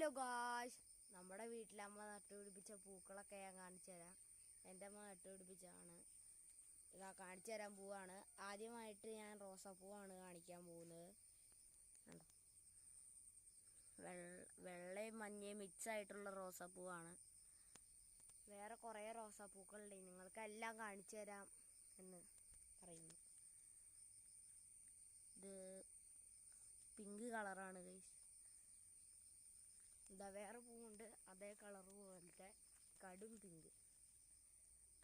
Hello guys, നമ്മുടെ വീട്ടിലമ്മ നട്ടുപിടിപ്പിച്ച പൂക്കളൊക്കെ ഞാൻ കാണിച്ചു തരാം. എൻ്റെ അമ്മ നട്ടുപിടിപ്പിച്ചതാണ്. ഇതാ കാണിച്ചു തരാൻ പോവാണ്. ആദ്യമായിട്ട് ഞാൻ റോസാപ്പൂവാണ് കാണിക്കാൻ പോകുന്നത്. കണ്ടോ, വെള്ളയും മഞ്ഞയും മിക്സ് ആയിട്ടുള്ള റോസാപ്പൂവാണ്. വേറെ കുറേ റോസാപ്പൂക്കളുണ്ട്, നിങ്ങൾക്കെല്ലാം കാണിച്ചു തരാം എന്ന് പറയുന്നു. ഇത് പിങ്ക് കളറാണ് ഗൈസ്. ഇതാ വേറെ പൂവുണ്ട്, അതേ കളറ് പോലത്തെ കടും പിങ്ക്.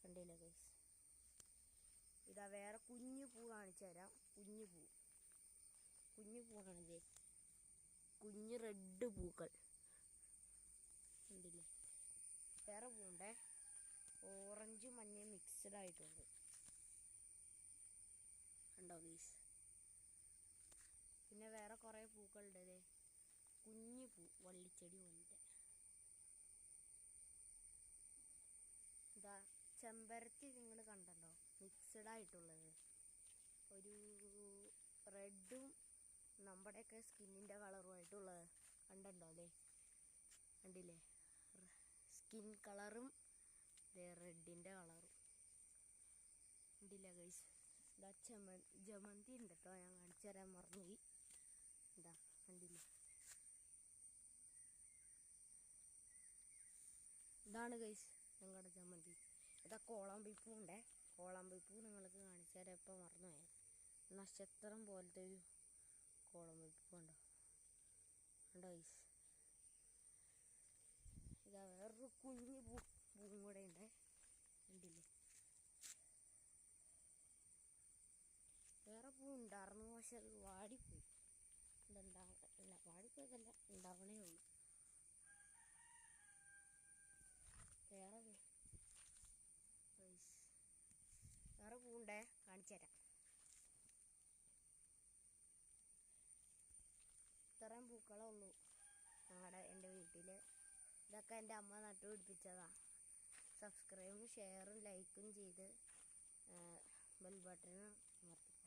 കണ്ടില്ലേ ഗൈസ്? ഇതാ വേറെ കുഞ്ഞു പൂ കാണിച്ചു തരാം. കുഞ്ഞു പൂവാണിത്. കുഞ്ഞു റെഡ് പൂക്കൾ കണ്ടില്ലേ? വേറെ പൂവുണ്ടേ, ഓറഞ്ച് മഞ്ഞ മിക്സ്ഡ് ആയിട്ടുണ്ട്. കണ്ടോ ഗൈസ്? പിന്നെ വേറെ കുറേ പൂക്കളുണ്ട്. കുഞ്ഞു പൂ, വള്ളിച്ചെടി പോലത്തെ. ഇതാ ചെമ്പരത്തി നിങ്ങൾ കണ്ടോ, മിക്സഡ് ആയിട്ടുള്ളത്. ഒരു റെഡും നമ്മുടെയൊക്കെ സ്കിന്നിൻ്റെ കളറുമായിട്ടുള്ളത് കണ്ടോ അല്ലേ? കണ്ടില്ലേ? സ്കിൻ കളറും റെഡിൻ്റെ കളറും കണ്ടില്ല ഗൈസ്? ഇതാ ജമന്തി ഉണ്ട് കേട്ടോ, ഞാൻ കാണിച്ചു തരാൻ മറന്നുപോയി. ഇതാ കണ്ടില്ലേ? ഇതാണ് ഗൈസ് ഞങ്ങളുടെ ജമന്തി. ഇതാ കോളാമ്പിപ്പൂ ഉണ്ടേ. കോളാമ്പിപ്പൂ നിങ്ങൾക്ക് കാണിച്ചു തരാം, ഇപ്പം മറന്നുപോയി. നക്ഷത്രം പോലത്തെ ഒരു കോളാമ്പിപ്പൂ ഉണ്ടോ ഗൈസ്? ഇതാ വേറൊരു കുഞ്ഞു പൂവും കൂടെ ഉണ്ട്, കണ്ടില്ലേ? വേറെ പൂ ഉണ്ടായിരുന്നു, പക്ഷെ അത് വാടിപ്പോയി. ഇതുണ്ടാവില്ല, വാടിപ്പോയതല്ല, ഉണ്ടാവണേ ഉള്ളൂ. വേറെ പൂണ്ടേ, കാണിച്ചു തരാം. ഇത്രയും പൂക്കളേ ഉള്ളൂ എൻ്റെ വീട്ടിൽ. ഇതൊക്കെ എൻ്റെ അമ്മ നട്ടുപിടിപ്പിച്ചതാണ്. സബ്സ്ക്രൈബും ഷെയറും ലൈക്കും ചെയ്ത് ബെൽ ബട്ടൺ അമർത്തി.